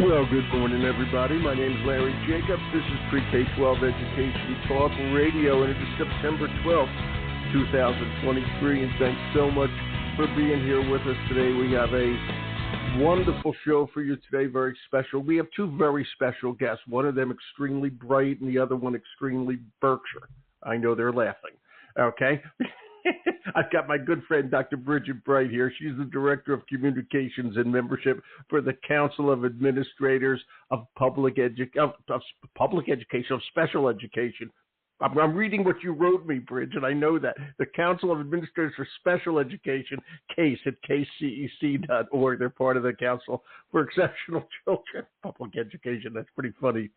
Well, good morning, everybody. My name is Larry Jacobs. This is Pre-K-12 Education Talk Radio, and it is September 12th, 2023, and thanks so much for being here with us today. We have a wonderful show for you today, very special. We have two very special guests, one of them extremely bright and the other one extremely Berkshire. I know they're laughing, okay? I've got my good friend, Dr. Bridget Bright here. She's the Director of Communications and Membership for the Council of Administrators of Public Education, of Special Education. I'm reading what you wrote me, Bridget. I know that. The Council of Administrators for Special Education, CASE at kcec.org. They're part of the Council for Exceptional Children. Public Education. That's pretty funny,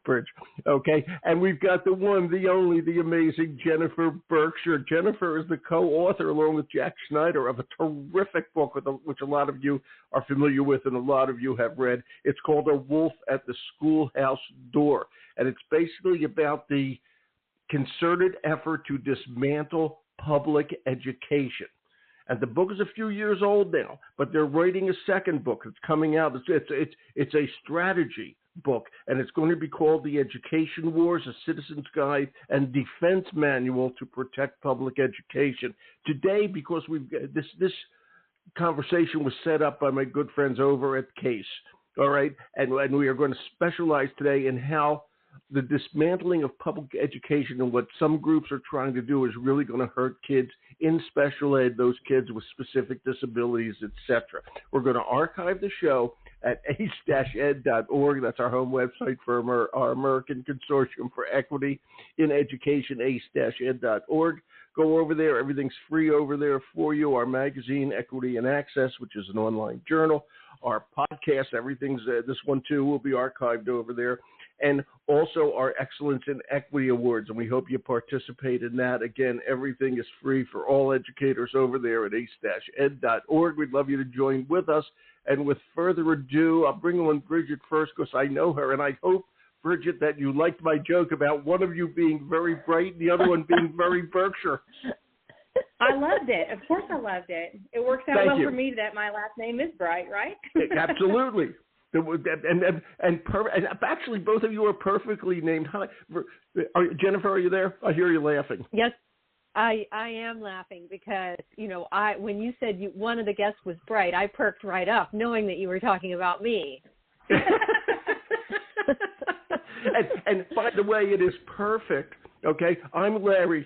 Bridge. Okay. And we've got the one, the only, the amazing Jennifer Berkshire. Jennifer is the co-author, along with Jack Schneider, of a terrific book which a lot of you are familiar with and a lot of you have read. It's called A Wolf at the Schoolhouse Door. And it's basically about the concerted effort to dismantle public education. And the book is a few years old now, but they're writing a second book. It's coming out. It's a strategy book, and it's going to be called The Education Wars, A Citizen's Guide and Defense Manual to Protect Public Education. Today, because we've this conversation was set up by my good friends over at CASE, all right, and we are going to specialize today in how the dismantling of public education and what some groups are trying to do is really going to hurt kids in special ed, those kids with specific disabilities, etc. We're going to archive the show at ace-ed.org. That's our home website for our American Consortium for Equity in Education, ace-ed.org. Go over there. Everything's free over there for you. Our magazine, Equity and Access, which is an online journal. Our podcast, everything's this one too will be archived over there. And also our Excellence in Equity Awards, and we hope you participate in that. Again, everything is free for all educators over there at ace-ed.org. We'd love you to join with us. And with further ado, I'll bring on Bridget first because I know her, and I hope, Bridget, that you liked my joke about one of you being very bright and the other one being very Berkshire. I loved it. Of course I loved it. It works out Thank well you. for me that my last name is Bright, right? Absolutely. And actually, both of you are perfectly named. Hi, Jennifer, are you there? I hear you laughing. Yes, I am laughing because, when you said one of the guests was Bright, I perked right up knowing that you were talking about me. and by the way, it is perfect. Okay, I'm Larry,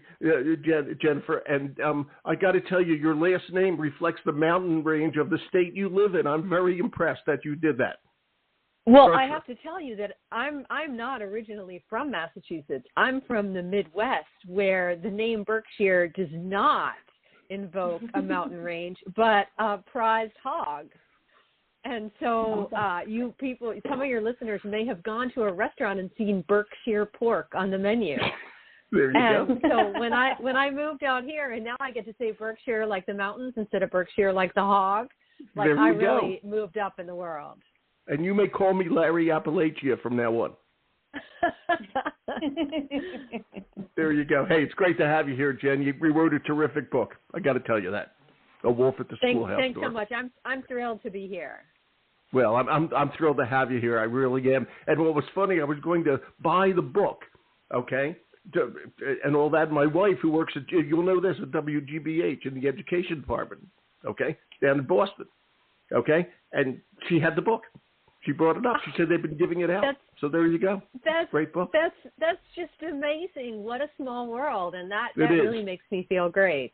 Jennifer, and I got to tell you, your last name reflects the mountain range of the state you live in. I'm very impressed that you did that. Well, Berkshire. I have to tell you that I'm not originally from Massachusetts. I'm from the Midwest, where the name Berkshire does not invoke a mountain range, but a prized hog. And so you people, some of your listeners may have gone to a restaurant and seen Berkshire pork on the menu. There you go. So when I moved out here, and now I get to say Berkshire like the mountains instead of Berkshire like the hog, like I really moved up in the world. And you may call me Larry Appalachia from now on. There you go. Hey, it's great to have you here, Jen. You rewrote a terrific book. I got to tell you that. A Wolf at the Schoolhouse Door. Thanks so much. I'm thrilled to be here. Well, I'm thrilled to have you here. I really am. And what was funny, I was going to buy the book, okay, and all that. My wife, who works at, you'll know this, at WGBH in the education department, okay, down in Boston, okay, and she had the book. She brought it up. She said they've been giving it out. So there you go. Great book. That's just amazing. What a small world, and that really makes me feel great.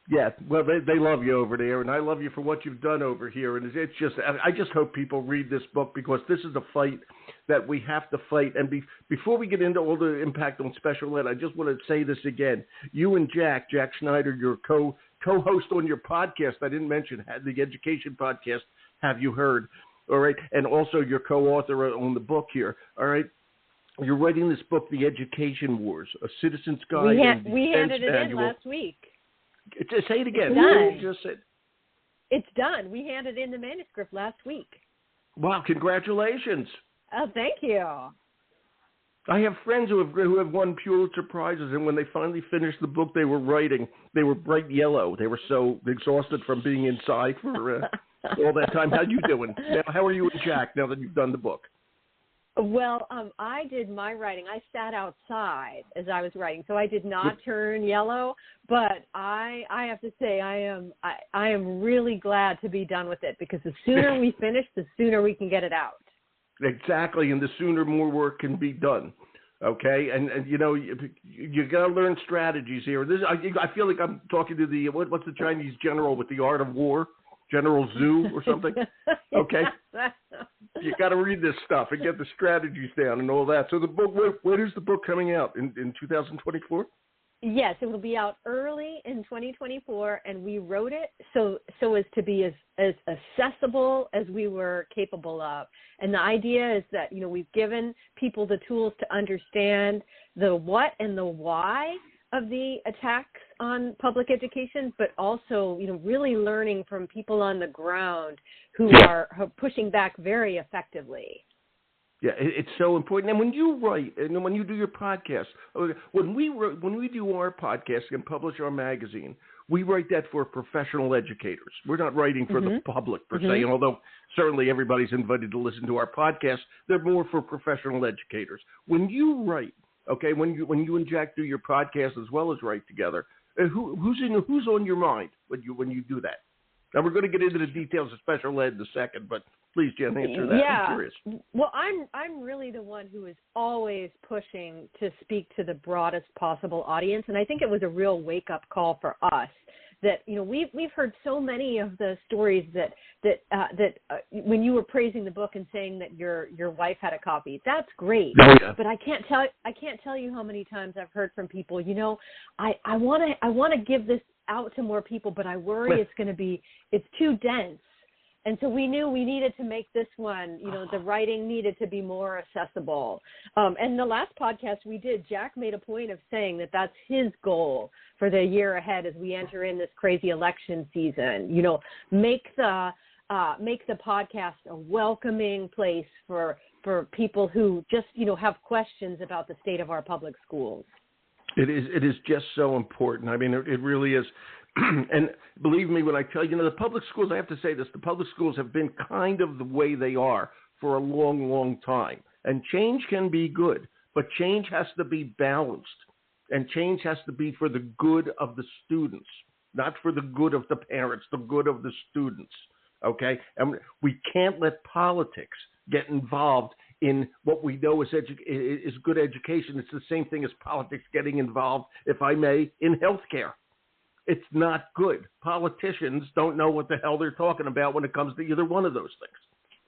Yeah, well, they love you over there, and I love you for what you've done over here. And it's just, I just hope people read this book because this is a fight that we have to fight. And before we get into all the impact on special ed, I just want to say this again. You and Jack Schneider, your co-host on your podcast, I didn't mention, the education podcast, Have You Heard? All right, and also your co-author on the book here. All right, you're writing this book, The Education Wars, A Citizen's Guide. We handed it in last week. Say it again. It's done. We handed in the manuscript last week. Wow, congratulations. Oh, thank you. I have friends who have won Pulitzer Prizes, and when they finally finished the book they were writing, they were bright yellow. They were so exhausted from being inside for all that time. How you doing? Now, how are you and Jack now that you've done the book? Well, I did my writing. I sat outside as I was writing, so I did not turn yellow. But I have to say, I am really glad to be done with it, because the sooner we finish, the sooner we can get it out. Exactly, and the sooner more work can be done. Okay, and you know, you got to learn strategies here. I feel like I'm talking to the what's the Chinese general with the art of war, General Zhu or something. Okay, you got to read this stuff and get the strategies down and all that. So the book, when is the book coming out? In 2024? Yes, it will be out early in 2024, and we wrote it so as to be as accessible as we were capable of. And the idea is that, you know, we've given people the tools to understand the what and the why of the attacks on public education, but also, you know, really learning from people on the ground who are pushing back very effectively. Yeah, it's so important. And when you write, and when you do your podcast, when we do our podcast and publish our magazine, we write that for professional educators. We're not writing for the public per se. And although certainly everybody's invited to listen to our podcast, they're more for professional educators. When you write, okay, when you and Jack do your podcast as well as write together, who's on your mind when you do that? Now we're going to get into the details of special ed in a second, but please, Jen, answer that. Yeah. I'm curious. Well, I'm really the one who is always pushing to speak to the broadest possible audience, and I think it was a real wake-up call for us that, you know, we've heard so many of the stories that when you were praising the book and saying that your wife had a copy. That's great, but I can't tell you how many times I've heard from people, you know, I want to give this out to more people, but I worry it's too dense. And so we knew we needed to make this one, you know, the writing needed to be more accessible. And the last podcast we did, Jack made a point of saying that that's his goal for the year ahead as we enter in this crazy election season. You know, make the podcast a welcoming place for people who just, you know, have questions about the state of our public schools. It is just so important. I mean, it really is. And believe me when I tell you, the public schools, I have to say this, the public schools have been kind of the way they are for a long, long time. And change can be good, but change has to be balanced. And change has to be for the good of the students, not for the good of the parents, the good of the students. Okay? And we can't let politics get involved in what we know is good education. It's the same thing as politics getting involved, if I may, in healthcare. It's not good. Politicians don't know what the hell they're talking about when it comes to either one of those things.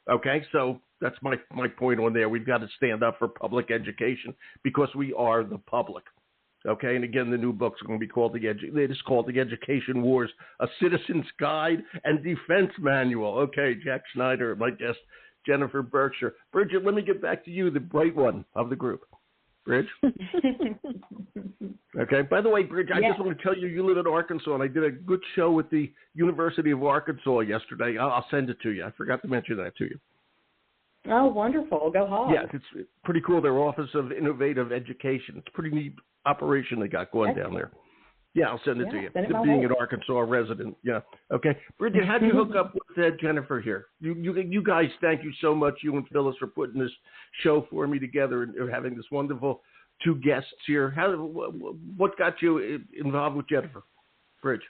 Okay, so that's my point on there. We've got to stand up for public education because we are the public. Okay, and again, the new book's going to be called it is called The Education Wars: A Citizen's Guide and Defense Manual. Okay, Jack Schneider, my guest, Jennifer Berkshire. Bridget, let me get back to you, the bright one of the group. Bridge? Okay. By the way, Bridge, I just want to tell you, you live in Arkansas, and I did a good show with the University of Arkansas yesterday. I'll send it to you. I forgot to mention that to you. Oh, wonderful. Go Hogs. Yeah, it's pretty cool. Their Office of Innovative Education. It's a pretty neat operation they got going down there. Yeah, I'll send it to you. Being an Arkansas resident. Yeah. Okay. Bridget, how'd you hook up with Jennifer here? You guys, thank you so much, you and Phyllis, for putting this show for me together and having this wonderful two guests here. What got you involved with Jennifer? Bridge.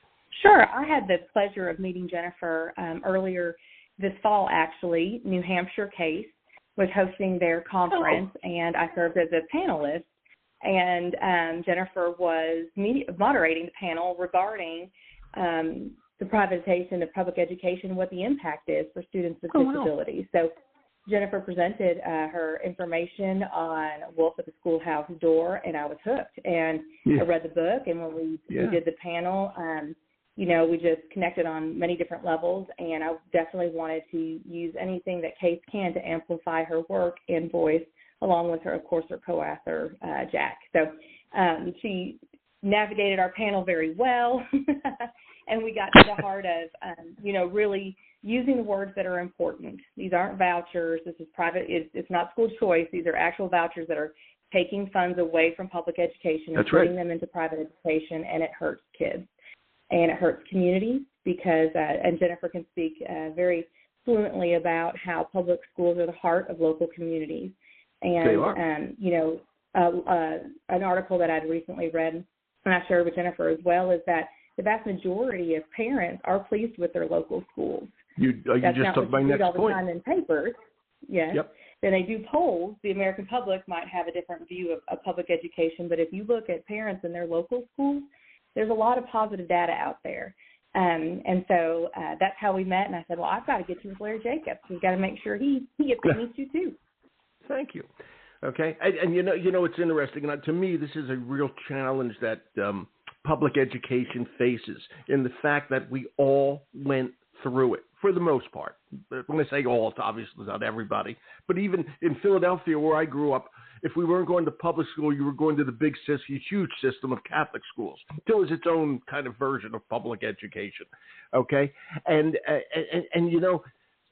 Sure. I had the pleasure of meeting Jennifer earlier this fall, actually. New Hampshire Case was hosting their conference, and I served as a panelist. And Jennifer was moderating the panel regarding the privatization of public education, what the impact is for students with disabilities. So Jennifer presented her information on Wolf at the Schoolhouse Door, and I was hooked. And I read the book, and when we did the panel, we just connected on many different levels, and I definitely wanted to use anything that Case can to amplify her work and voice, along with her, of course, her co-author, Jack. So she navigated our panel very well, and we got to the heart of, really using the words that are important. These aren't vouchers. This is private. It's not school choice. These are actual vouchers that are taking funds away from public education and putting them into private education, and it hurts kids, and it hurts communities, because, and Jennifer can speak very fluently about how public schools are the heart of local communities. And, they are. An article that I'd recently read, and I shared with Jennifer as well, is that the vast majority of parents are pleased with their local schools. You just took my next all the point. time in papers. Yes. Yep. Then they do polls. The American public might have a different view of public education, but if you look at parents in their local schools, there's a lot of positive data out there. And so that's how we met. And I said, well, I've got to get you with Larry Jacobs. We've got to make sure he gets to meet you too. Thank you. Okay. And you know, it's interesting. And to me, this is a real challenge that public education faces in the fact that we all went through it for the most part. When I say all, it's obviously not everybody. But even in Philadelphia, where I grew up, if we weren't going to public school, you were going to the big, huge system of Catholic schools. It was its own kind of version of public education. Okay. And you know,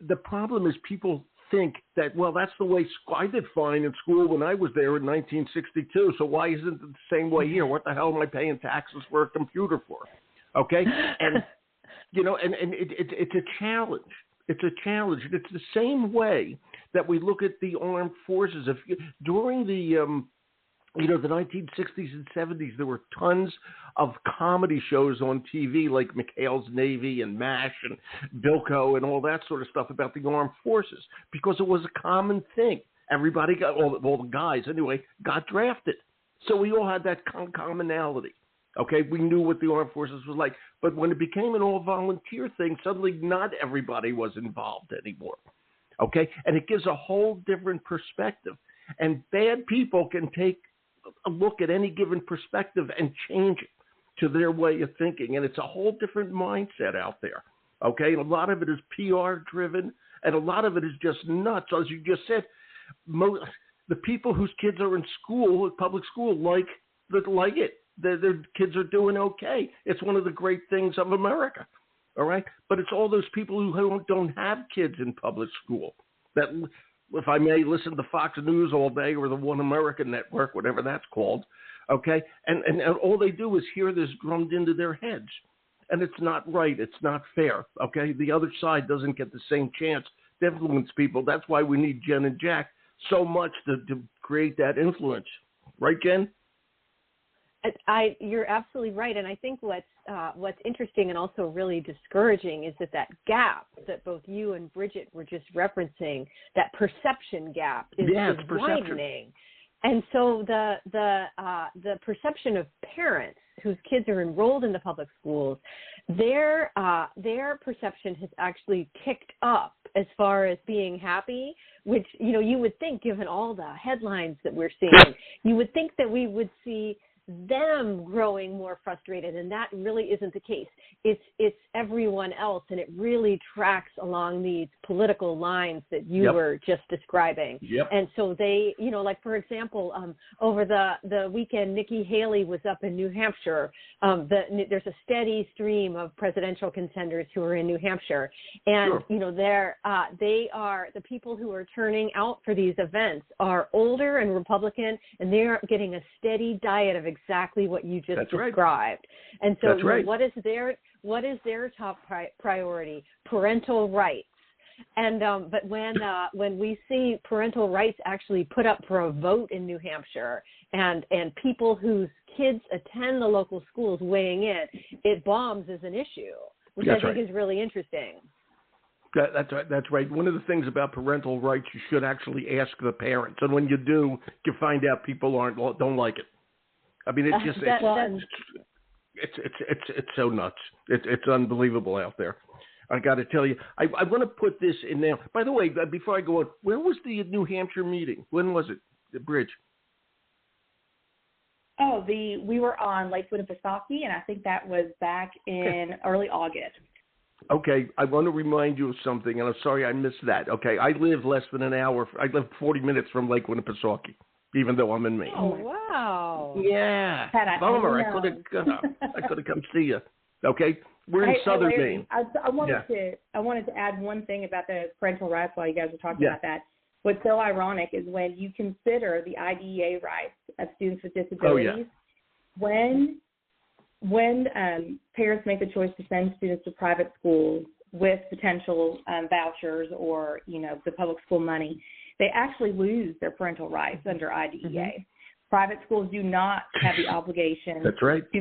the problem is people think that, well, that's the way I did fine in school when I was there in 1962. So why isn't it the same way here? What the hell am I paying taxes for a computer for? Okay. And, you know, and it's a challenge. It's a challenge. And it's the same way that we look at the armed forces. During the, the 1960s and 70s, there were tons of comedy shows on TV like McHale's Navy and MASH and Bilko and all that sort of stuff about the armed forces because it was a common thing. Everybody got, all the guys anyway, got drafted. So we all had that commonality. Okay, we knew what the armed forces was like. But when it became an all-volunteer thing, suddenly not everybody was involved anymore. Okay, and it gives a whole different perspective. And bad people can take a look at any given perspective and change it to their way of thinking. And it's a whole different mindset out there. Okay, and a lot of it is PR-driven, and a lot of it is just nuts. As you just said, the people whose kids are in school, public school, like it. Their kids are doing okay. It's one of the great things of America, all right? But it's all those people who don't have kids in public school that, if I may, listen to Fox News all day or the One American Network, whatever that's called, okay? And all they do is hear this drummed into their heads. And it's not right. It's not fair, okay? The other side doesn't get the same chance to influence people. That's why we need Jen and Jack so much to create that influence. Right, Jen? You're absolutely right, and I think what's interesting and also really discouraging is that gap that both you and Bridget were just referencing, that perception gap is widening, and so the perception of parents whose kids are enrolled in the public schools, their perception has actually ticked up as far as being happy, which you would think, given all the headlines that we're seeing, you would think that we would see them growing more frustrated, and that really isn't the case. It's everyone else, and it really tracks along these political lines that you were just describing. And so they, like for example, over the weekend, Nikki Haley was up in New Hampshire. There's a steady stream of presidential contenders who are in New Hampshire, and they are the people who are turning out for these events are older and Republican, and they are getting a steady diet of exactly what you just described. Right. And so what is their top priority? Parental rights. And but when we see parental rights actually put up for a vote in New Hampshire and people whose kids attend the local schools weighing in, it bombs as an issue, which I think is really interesting. That's right. One of the things about parental rights, you should actually ask the parents, and when you do, you find out people don't like it. I mean, it's just it's so nuts. It's unbelievable out there. I got to tell you, I want to put this in now. By the way, before I go on, where was the New Hampshire meeting? When was it? The bridge. Oh, we were on Lake Winnipesaukee, and I think that was back in early August. Okay, I want to remind you of something, and I'm sorry I missed that. Okay, I live less than an hour. I live 40 minutes from Lake Winnipesaukee, even though I'm in Maine. Oh, wow. Yeah. Bummer. I could have come see you. Okay, we're in southern Maine. I wanted to add one thing about the parental rights while you guys are talking about that. What's so ironic is when you consider the IDEA rights of students with disabilities, when when parents make the choice to send students to private schools with potential vouchers or, the public school money, they actually lose their parental rights under IDEA. Mm-hmm. Private schools do not have the obligation to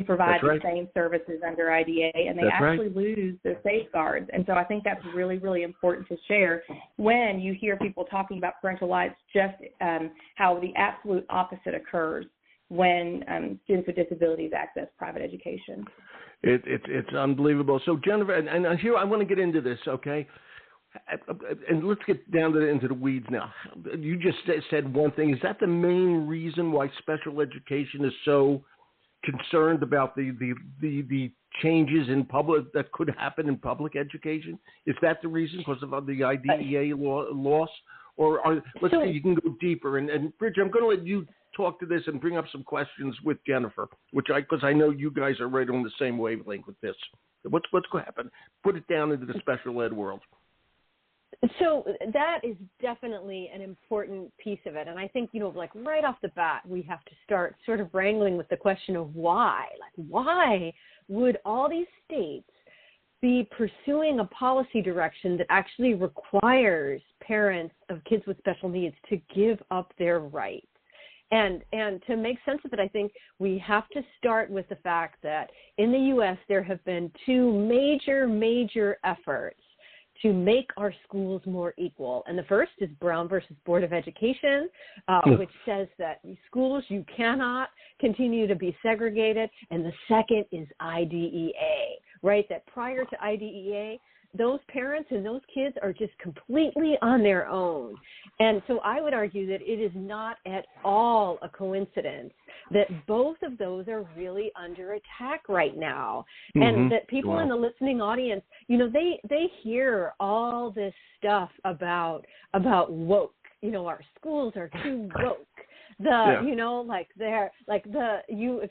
provide the same services under IDEA, and they actually lose their safeguards. And so I think that's really, really important to share when you hear people talking about parental rights, just how the absolute opposite occurs when students with disabilities access private education. It's unbelievable. So, Jennifer, and here I want to get into this, okay? And let's get down into the weeds now. You just said one thing. Is that the main reason why special education is so concerned about the changes in public that could happen in public education? Is that the reason because of the IDEA loss? Or let's say you can go deeper. And Bridget, I'm going to let you talk to this and bring up some questions with Jennifer, because I know you guys are right on the same wavelength with this. What's going to happen? Put it down into the special ed world. So that is definitely an important piece of it. And I think, right off the bat, we have to start sort of wrangling with the question of why. Like, why would all these states be pursuing a policy direction that actually requires parents of kids with special needs to give up their rights? And to make sense of it, I think we have to start with the fact that in the U.S. there have been two major efforts to make our schools more equal. And the first is Brown versus Board of Education, which says that schools, you cannot continue to be segregated. And the second is IDEA, right? That prior to IDEA, those parents and those kids are just completely on their own. And so I would argue that it is not at all a coincidence that both of those are really under attack right now. Mm-hmm. And that people in the listening audience, they hear all this stuff about woke. Our schools are too woke. If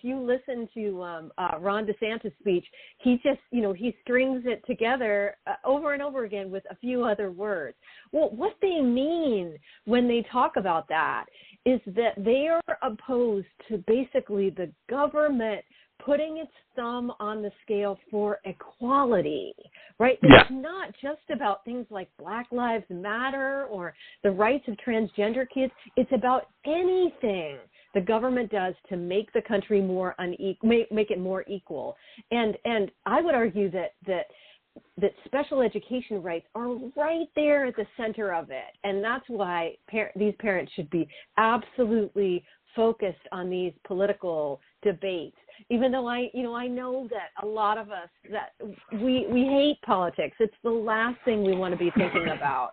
you listen to Ron DeSantis' speech, he just, he strings it together over and over again with a few other words. Well, what they mean when they talk about that is that they are opposed to basically the government putting its thumb on the scale for equality, right? Yeah. It's not just about things like Black Lives Matter or the rights of transgender kids. It's about anything the government does to make the country more make it more equal. And I would argue that special education rights are right there at the center of it. And that's why these parents should be absolutely focused on these political debates. Even though I know that a lot of us, that we hate politics. It's the last thing we want to be thinking about.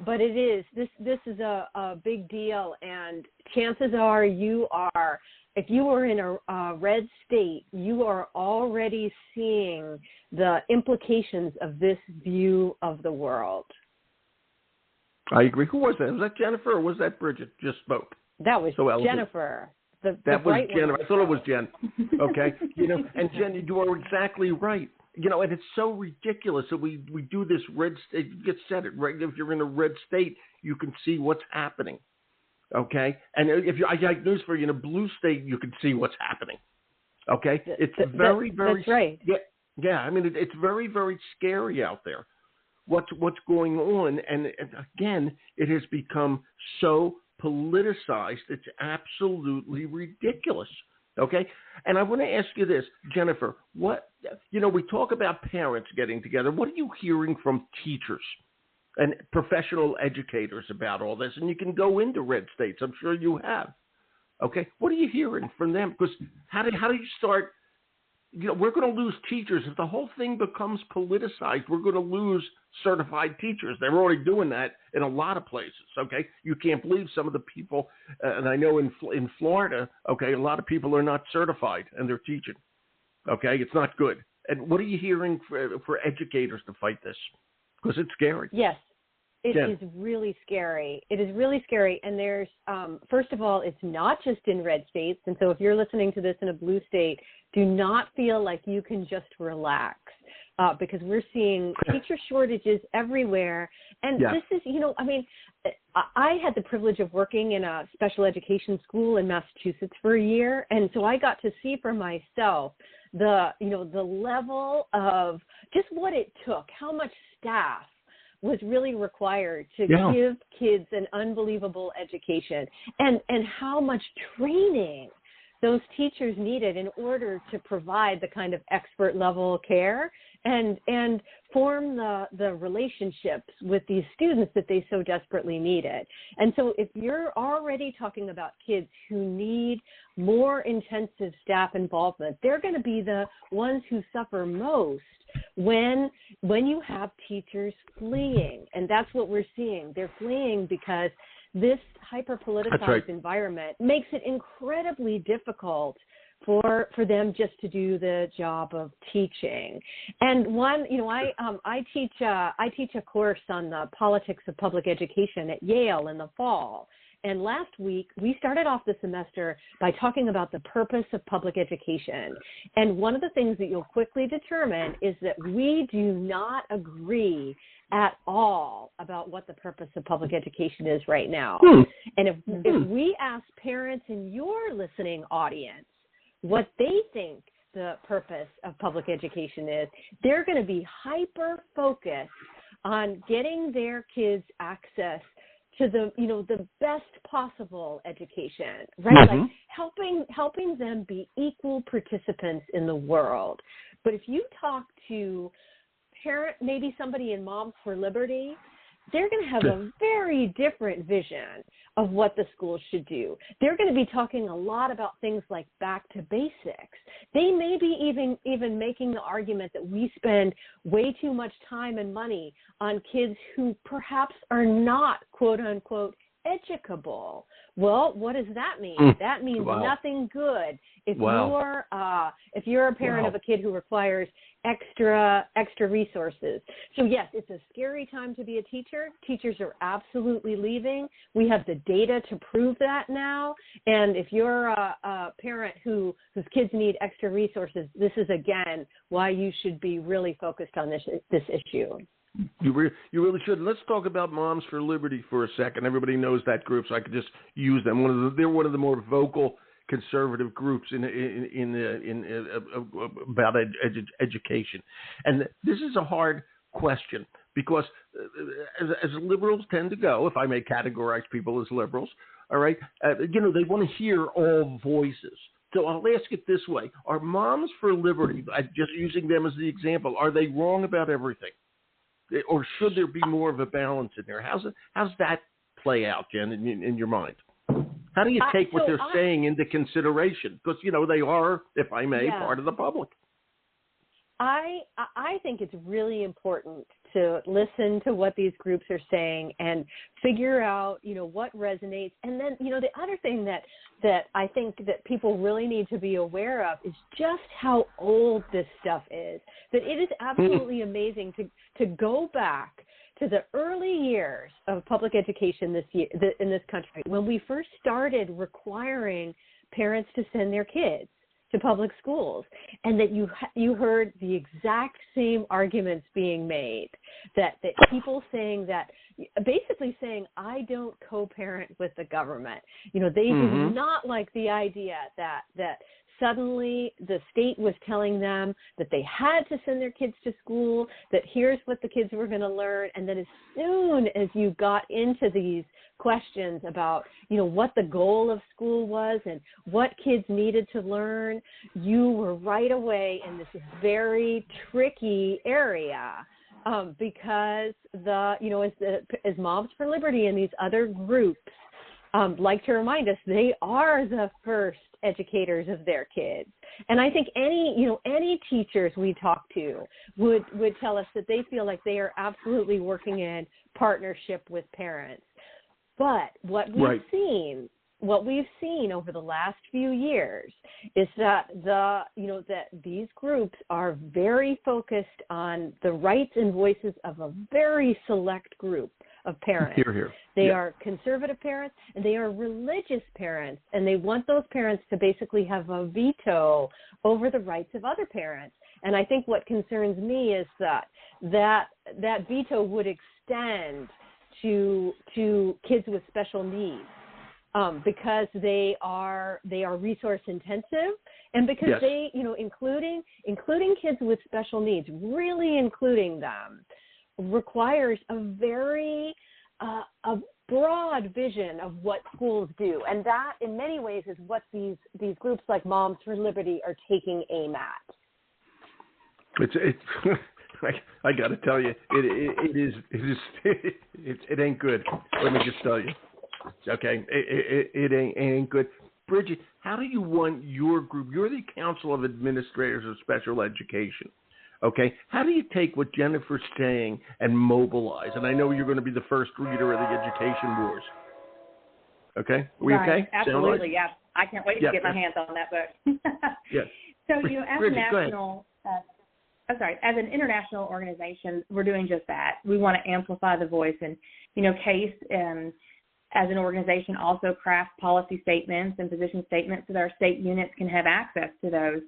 But it is. This is a big deal, and chances are if you are in a red state, you are already seeing the implications of this view of the world. I agree. Who was that? Was that Jennifer or was that Bridget just spoke? That was Jennifer. That was Jen. I thought it was Jen. Okay. And Jen, you are exactly right. And it's so ridiculous that we do this red state. You just said it, right? If you're in a red state, you can see what's happening. Okay. And I got news for you. In a blue state, you can see what's happening. Okay. It's very, very. That's right. Yeah. I mean, it's very, very scary out there. What's going on? And again, it has become so politicized. It's absolutely ridiculous. Okay. And I want to ask you this, Jennifer, we talk about parents getting together. What are you hearing from teachers and professional educators about all this? And you can go into red states. I'm sure you have. Okay. What are you hearing from them? Because how do you start? We're going to lose teachers. If the whole thing becomes politicized, we're going to lose certified teachers. They're already doing that in a lot of places, okay? You can't believe some of the people, and I know in Florida, okay, a lot of people are not certified and they're teaching, okay? It's not good. And what are you hearing for educators to fight this? Because it's scary. Yes. It is really scary. It is really scary. And there's, first of all, it's not just in red states. And so if you're listening to this in a blue state, do not feel like you can just relax because we're seeing teacher shortages everywhere. And this is, I had the privilege of working in a special education school in Massachusetts for a year. And so I got to see for myself the level of just what it took, how much staff was really required to give kids an unbelievable education, and how much training those teachers needed in order to provide the kind of expert level care and form the relationships with these students that they so desperately needed. And so if you're already talking about kids who need more intensive staff involvement, they're going to be the ones who suffer most when you have teachers fleeing. And that's what we're seeing. They're fleeing because this hyper-politicized environment makes it incredibly difficult for them just to do the job of teaching. And I teach a course on the politics of public education at Yale in the fall. And last week, we started off the semester by talking about the purpose of public education. And one of the things that you'll quickly determine is that we do not agree at all about what the purpose of public education is right now. And if we ask parents in your listening audience what they think the purpose of public education is, they're going to be hyper-focused on getting their kids access to the best possible education, right? Like helping them be equal participants in the world. But if you talk to maybe somebody in Moms for Liberty, they're going to have a very different vision of what the schools should do. They're going to be talking a lot about things like back to basics. They may be even making the argument that we spend way too much time and money on kids who perhaps are not, quote unquote, educable. Well, what does that mean? That means nothing good. If you're a parent of a kid who requires extra resources. So yes, it's a scary time to be a teacher. Teachers are absolutely leaving. We have the data to prove that now. And if you're a parent whose kids need extra resources, this is again why you should be really focused on this issue. You really should. Let's talk about Moms for Liberty for a second. Everybody knows that group, so I could just use them. They're one of the more vocal conservative groups about education. And this is a hard question because as liberals tend to go, if I may categorize people as liberals, all right, they want to hear all voices. So I'll ask it this way. Are Moms for Liberty, just using them as the example, are they wrong about everything? Or should there be more of a balance in there? How's that play out, Jen, in your mind? How do you take what they're saying into consideration? Because, they are, if I may, part of the public. I think it's really important to listen to what these groups are saying and figure out, what resonates. And then, the other thing that I think that people really need to be aware of is just how old this stuff is. That it is absolutely amazing to go back to the early years of public education in this country, when we first started requiring parents to send their kids to public schools, and that you heard the exact same arguments being made, that people saying that, basically saying, I don't co-parent with the government. They did not like the idea that suddenly the state was telling them that they had to send their kids to school, that here's what the kids were going to learn. And then as soon as you got into these questions about, what the goal of school was and what kids needed to learn, you were right away in this very tricky area. Because as Moms for Liberty and these other groups like to remind us, they are the first educators of their kids. And I think any teachers we talk to would tell us that they feel like they are absolutely working in partnership with parents. But what we've seen over the last few years is that that these groups are very focused on the rights and voices of a very select group of parents. Here. They are conservative parents, and they are religious parents, and they want those parents to basically have a veto over the rights of other parents. And I think what concerns me is that veto would extend to kids with special needs. because they are resource intensive, and because Yes. they, including kids with special needs, really including them, requires a very a broad vision of what schools do, and that in many ways is what these groups like Moms for Liberty are taking aim at. It's I got to tell you, it ain't good. Let me just tell you, okay, it ain't good. Bridget, how do you want your group? You're the Council of Administrators of Special Education. Okay, how do you take what Jennifer's saying and mobilize? And I know you're going to be the first reader of the Education Wars. Okay, we right. okay? Absolutely, yeah. I can't wait to get my hands on that book. Yes. So, as Bridget, a national, as an international organization, we're doing just that. We want to amplify the voice, and CASE as an organization also crafts policy statements and position statements so that our state units can have access to those.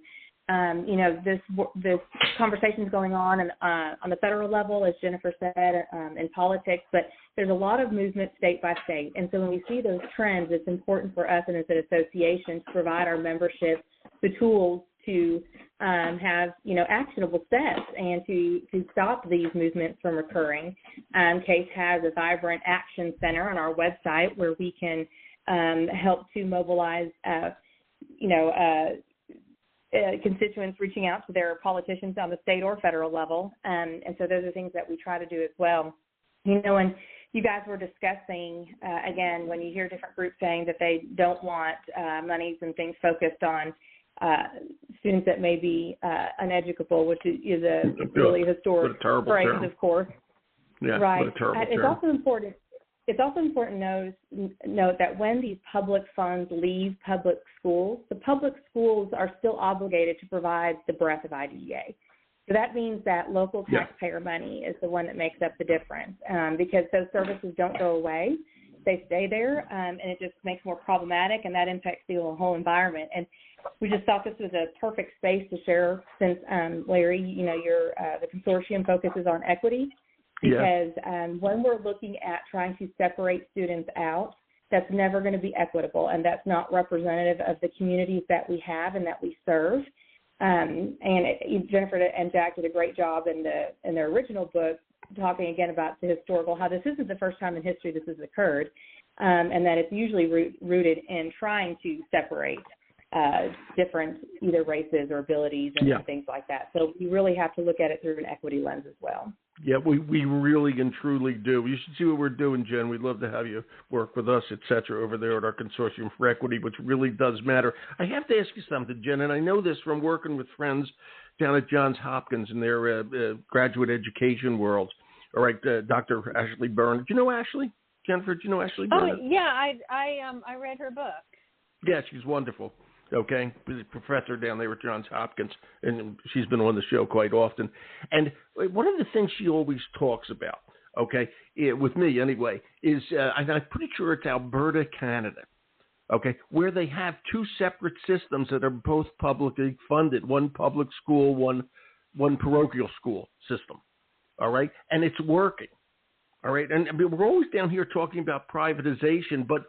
This conversation is going on the federal level, as Jennifer said, in politics, but there's a lot of movement state by state. And so when we see those trends, it's important for us and as an association to provide our membership the tools to have, actionable steps and to stop these movements from occurring. CASE has a vibrant action center on our website where we can help to mobilize, constituents reaching out to their politicians on the state or federal level. And so those are things that we try to do as well. And you guys were discussing, again, when you hear different groups saying that they don't want monies and things focused on students that may be uneducable, which is a really historic phrase, term. Of course. Yeah, right. What a terrible It's term. also important. It's also important to note that when these public funds leave public schools, the public schools are still obligated to provide the breadth of IDEA. So that means that local taxpayer money is the one that makes up the difference, because those services don't go away. They stay there, and it just makes it more problematic, and that impacts the whole environment. And we just thought this was a perfect space to share since, Larry, your the consortium focuses on equity. Because when we're looking at trying to separate students out, that's never going to be equitable, and that's not representative of the communities that we have and that we serve. Jennifer and Jack did a great job in their original book talking again about the historical, how this isn't the first time in history this has occurred, and that it's usually rooted in trying to separate different either races or abilities and things like that. So we really have to look at it through an equity lens as well. Yeah, we really and truly do. You should see what we're doing, Jen. We'd love to have you work with us, et cetera, over there at our Consortium for Equity, which really does matter. I have to ask you something, Jen, and I know this from working with friends down at Johns Hopkins in their graduate education world. All right, Dr. Ashley Byrne. Do you know Ashley? Jennifer, do you know Ashley Byrne? Oh, yeah, I read her book. Yeah, she's wonderful. Okay, she's a professor down there at Johns Hopkins, and she's been on the show quite often. And one of the things she always talks about, okay, with me anyway, is, and I'm pretty sure it's Alberta, Canada, okay, where they have two separate systems that are both publicly funded, one public school, one parochial school system, all right, and it's working, all right, and we're always down here talking about privatization, but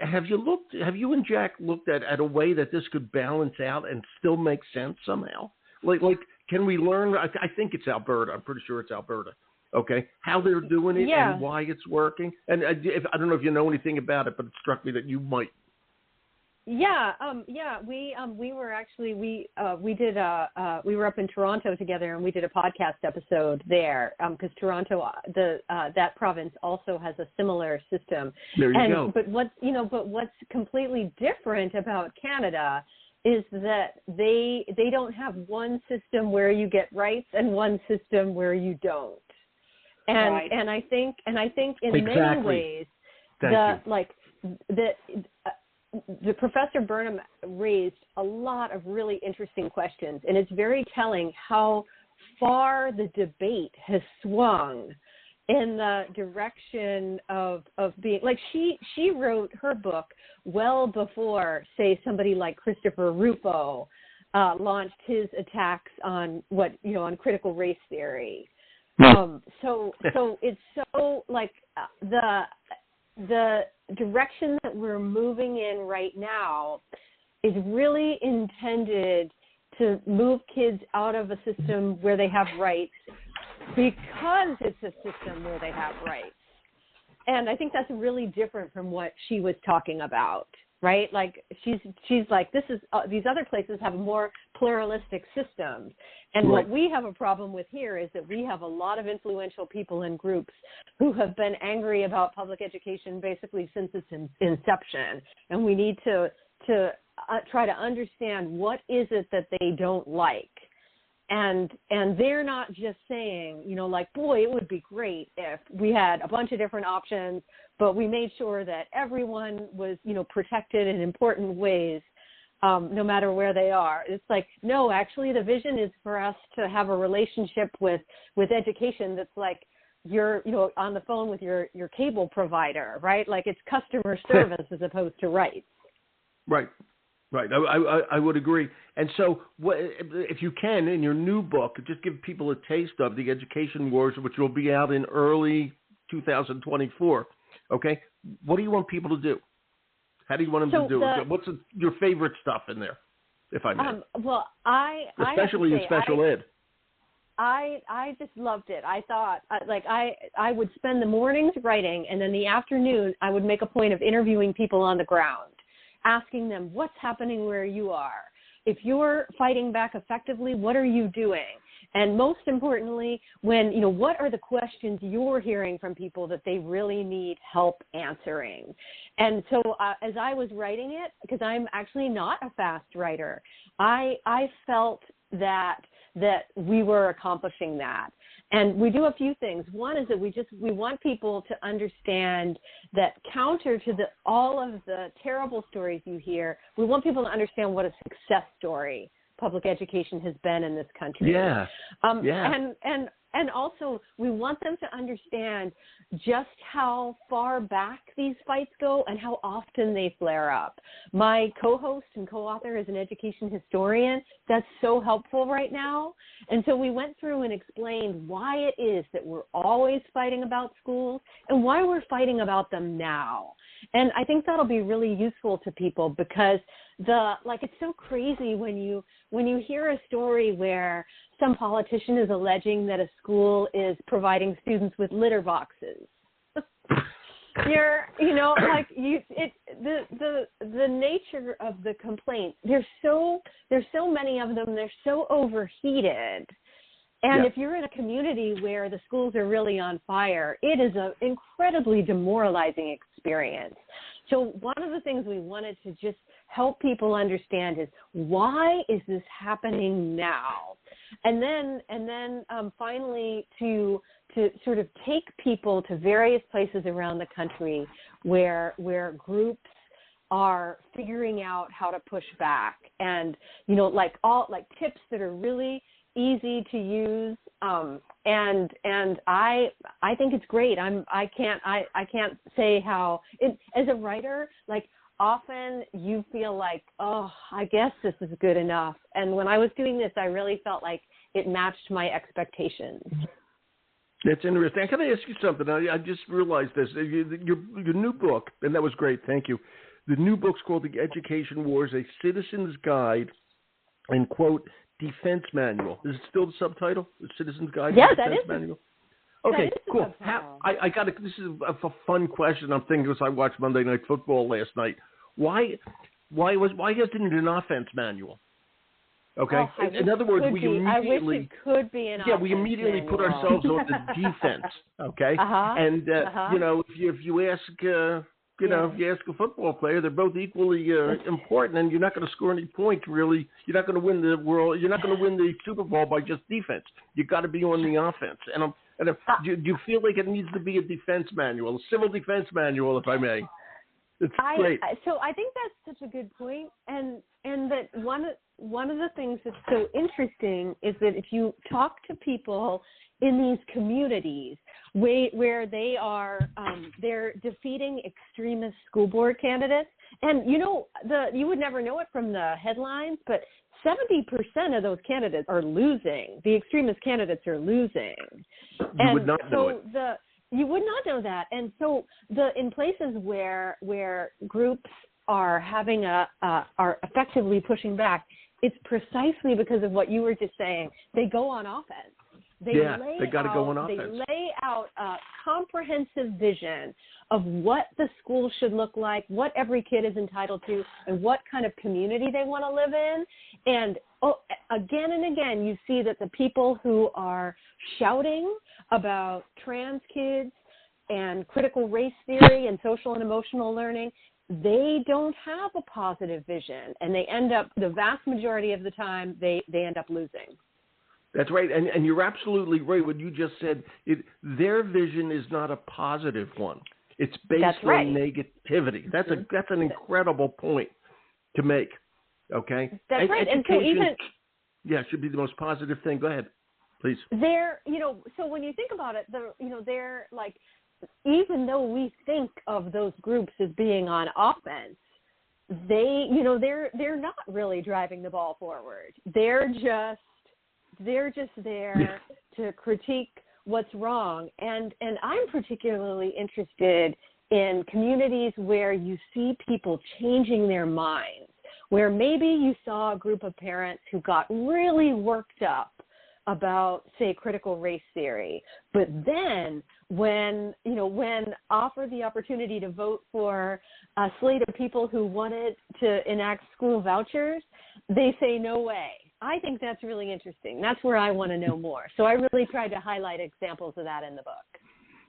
have you and Jack looked at a way that this could balance out and still make sense somehow? Like, can we learn? I think it's Alberta. I'm pretty sure it's Alberta. Okay, how they're doing it and why it's working. And I don't know if you know anything about it, but it struck me that you might. We were actually we were up in Toronto together, and we did a podcast episode there because Toronto, that province also has a similar system. There you go. But what's completely different about Canada is that they don't have one system where you get rights and one system where you don't. And I think in many ways the Professor Burnham raised a lot of really interesting questions, and it's very telling how far the debate has swung in the direction of being like she wrote her book well before, say, somebody like Christopher Rufo launched his attacks on on critical race theory. So it's so like the direction that we're moving in right now is really intended to move kids out of a system where they have rights because it's a system where they have rights. And I think that's really different from what she was talking about, right? Like she's like, this is these other places have a more pluralistic system. And what we have a problem with here is that we have a lot of influential people and groups who have been angry about public education basically since its inception. And we need to try to understand what is it that they don't like. And they're not just saying, you know, like, boy, it would be great if we had a bunch of different options, but we made sure that everyone was, you know, protected in important ways, no matter where they are. It's like, no, actually the vision is for us to have a relationship with education that's like you're, you know, on the phone with your cable provider, right? Like it's customer service as opposed to rights. Right. Right. I would agree. And so if you can, in your new book, just give people a taste of the Education Wars, which will be out in early 2024. Okay. What do you want people to do? How do you want them to do it? What's your favorite stuff in there, if I may? Well, especially in special ed. I just loved it. I thought, I would spend the mornings writing, and then the afternoon I would make a point of interviewing people on the ground, asking them what's happening where you are. If you're fighting back effectively, what are you doing? And most importantly, what are the questions you're hearing from people that they really need help answering? And so as I was writing it, because I'm actually not a fast writer, I felt that we were accomplishing that. And we do a few things. One is that we want people to understand that counter to all of the terrible stories you hear, we want people to understand what a success story public education has been in this country. Yeah. And also we want them to understand just how far back these fights go and how often they flare up. My co-host and co-author is an education historian. That's so helpful right now. And so we went through and explained why it is that we're always fighting about schools and why we're fighting about them now. And I think that'll be really useful to people because it's so crazy when you hear a story where some politician is alleging that a school is providing students with litter boxes. The nature of the complaints, there's so many of them, they're so overheated. And if you're in a community where the schools are really on fire, it is an incredibly demoralizing experience. So one of the things we wanted to just help people understand is, why is this happening now? And then finally to sort of take people to various places around the country where groups are figuring out how to push back, and tips that are really easy to use, and I think it's great. I can't say how it, as a writer, like often you feel like, oh, I guess this is good enough. And when I was doing this, I really felt like it matched my expectations. That's interesting. Can I ask you something? I just realized this. Your new book, and that was great. Thank you. The new book's called The Education Wars, A Citizen's Guide and, quote, Defense Manual. Is it still the subtitle? The Citizen's Guide? Yeah, Defense that is. Manual? Okay, cool. I got it. This is a fun question. I'm thinking as I watched Monday Night Football last night. Why isn't it an offense manual? Okay. In other words, we immediately. I wish it could be an offense we immediately manual. put ourselves on the defense. Okay. And if you ask. If you ask a football player, they're both equally important, and you're not going to score any points, really. You're not going to win the world. You're not going to win the Super Bowl by just defense. You've got to be on the offense. Do you feel like it needs to be a defense manual, a civil defense manual, if I may? It's great. So I think that's such a good point, and that one of the things that's so interesting is that if you talk to people in these communities where they are they're defeating extremist school board candidates, and you would never know it from the headlines, but 70% of those candidates are losing. The extremist candidates are losing. You would not know it. You would not know that. And so in places where groups are having are effectively pushing back, it's precisely because of what you were just saying. They go on offense. They got to go on offense. They lay out a comprehensive vision of what the school should look like, what every kid is entitled to, and what kind of community they want to live in. And again and again, you see that the people who are shouting about trans kids and critical race theory and social and emotional learning, they don't have a positive vision, and they end up, the vast majority of the time, they end up losing. That's right, and you're absolutely right. What you just said, their vision is not a positive one. It's based on negativity. That's an incredible point to make. Okay, that's right. And so it should be the most positive thing. Go ahead, please. So when you think about it, they're like, even though we think of those groups as being on offense, they're not really driving the ball forward. They're just there to critique what's wrong. And I'm particularly interested in communities where you see people changing their minds, where maybe you saw a group of parents who got really worked up about, say, critical race theory, but then when offered the opportunity to vote for a slate of people who wanted to enact school vouchers, they say no way. I think that's really interesting. That's where I want to know more. So I really tried to highlight examples of that in the book.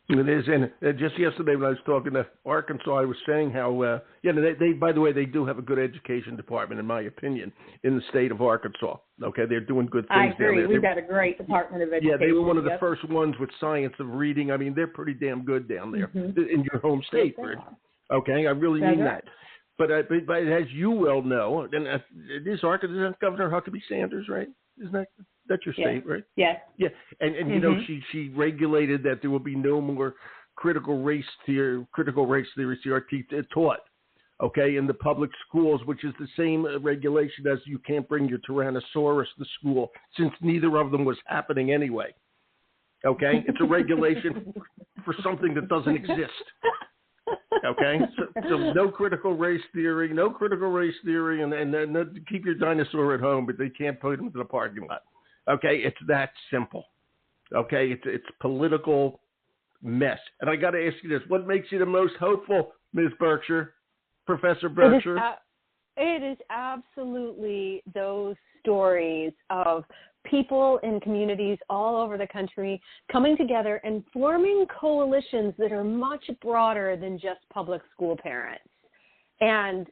It is, and just yesterday when I was talking to Arkansas, I was saying how, they by the way, they do have a good education department, in my opinion, in the state of Arkansas. Okay, they're doing good things. I agree. Down there. We've got a great Department of Education. Yeah, they were one of the first ones with science of reading. I mean, they're pretty damn good down there in your home state. Yes, okay, I really mean that. But as you well know, and it is Arkansas, Governor Huckabee Sanders, right? Isn't that's your state, right? Yes. Yeah, and she regulated that there will be no more critical race theory CRT taught, okay, in the public schools, which is the same regulation as you can't bring your Tyrannosaurus to school, since neither of them was happening anyway. Okay, it's a regulation for something that doesn't exist. Okay, so no critical race theory, and then keep your dinosaur at home, but they can't put him in the parking lot. Okay, it's that simple. Okay, it's political mess. And I got to ask you this: what makes you the most hopeful, Ms. Berkshire, Professor Berkshire? It is absolutely those stories of people in communities all over the country coming together and forming coalitions that are much broader than just public school parents. And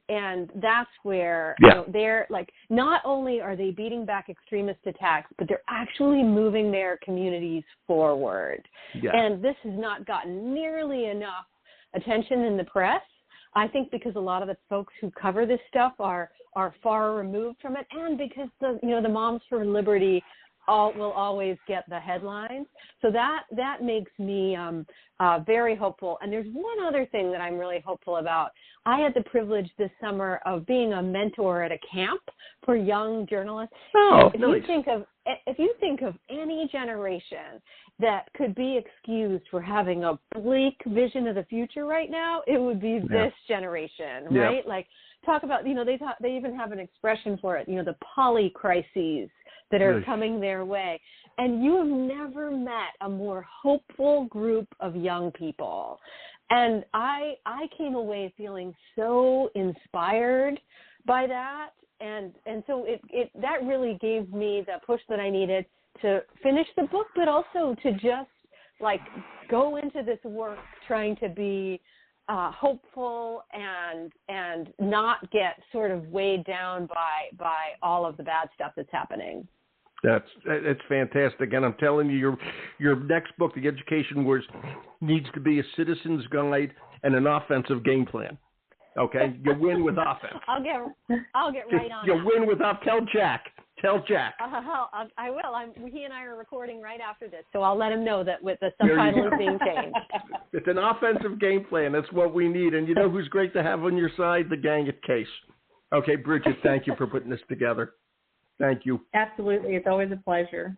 that's where they're like, not only are they beating back extremist attacks, but they're actually moving their communities forward. Yeah. And this has not gotten nearly enough attention in the press, I think, because a lot of the folks who cover this stuff are far removed from it, and because the Moms for Liberty will always get the headlines. So that makes me very hopeful. And there's one other thing that I'm really hopeful about. I had the privilege this summer of being a mentor at a camp for young journalists. Oh, if nice. you think of any generation that could be excused for having a bleak vision of the future right now, it would be this generation, right? Like, talk about, they even have an expression for it, the poly crises that are coming their way. And you have never met a more hopeful group of young people. And I came away feeling so inspired by that. And so it that really gave me the push that I needed to finish the book, but also to just like go into this work trying to be hopeful and not get sort of weighed down by all of the bad stuff that's happening. It's fantastic, and I'm telling you, your next book, The Education Wars, needs to be a citizen's guide and an offensive game plan. Okay, you win with offense. I'll get right on. You win with Tell Jack. I will. He and I are recording right after this, so I'll let him know that with the subtitle is being changed. It's an offensive game plan. That's what we need. And you know who's great to have on your side? The gang at Case. Okay, Bridget, thank you for putting this together. Thank you. Absolutely. It's always a pleasure.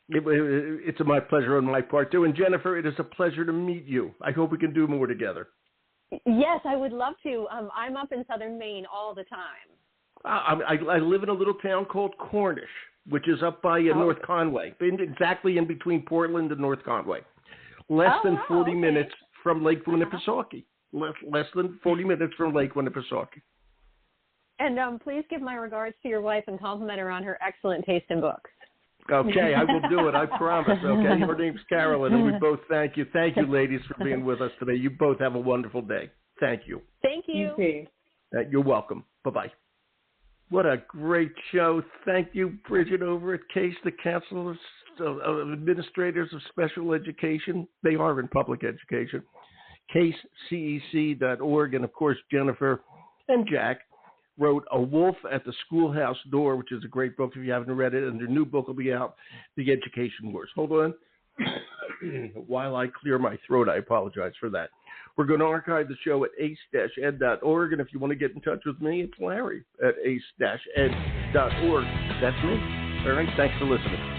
It's my pleasure on my part, too. And Jennifer, it is a pleasure to meet you. I hope we can do more together. Yes, I would love to. I'm up in southern Maine all the time. I live in a little town called Cornish, which is up by North Conway, exactly in between Portland and North Conway. Less than 40 minutes from Lake Winnipesaukee. Less than 40 minutes from Lake Winnipesaukee. And please give my regards to your wife and compliment her on her excellent taste in books. Okay, I will do it. I promise. Okay, her name's Carolyn, and we both thank you. Thank you, ladies, for being with us today. You both have a wonderful day. Thank you. Thank you. You too. You're welcome. Bye-bye. What a great show. Thank you, Bridget, over at CASE, the Council of Administrators of Special Education. They are in public education. CASECEC.org. And, of course, Jennifer and Jack wrote A Wolf at the Schoolhouse Door, which is a great book if you haven't read it, and their new book will be out, The Education Wars. Hold on. While I clear my throat, I apologize for that. We're going to archive the show at ace-ed.org, and if you want to get in touch with me, it's Larry at ace-ed.org. That's me. All right, thanks for listening.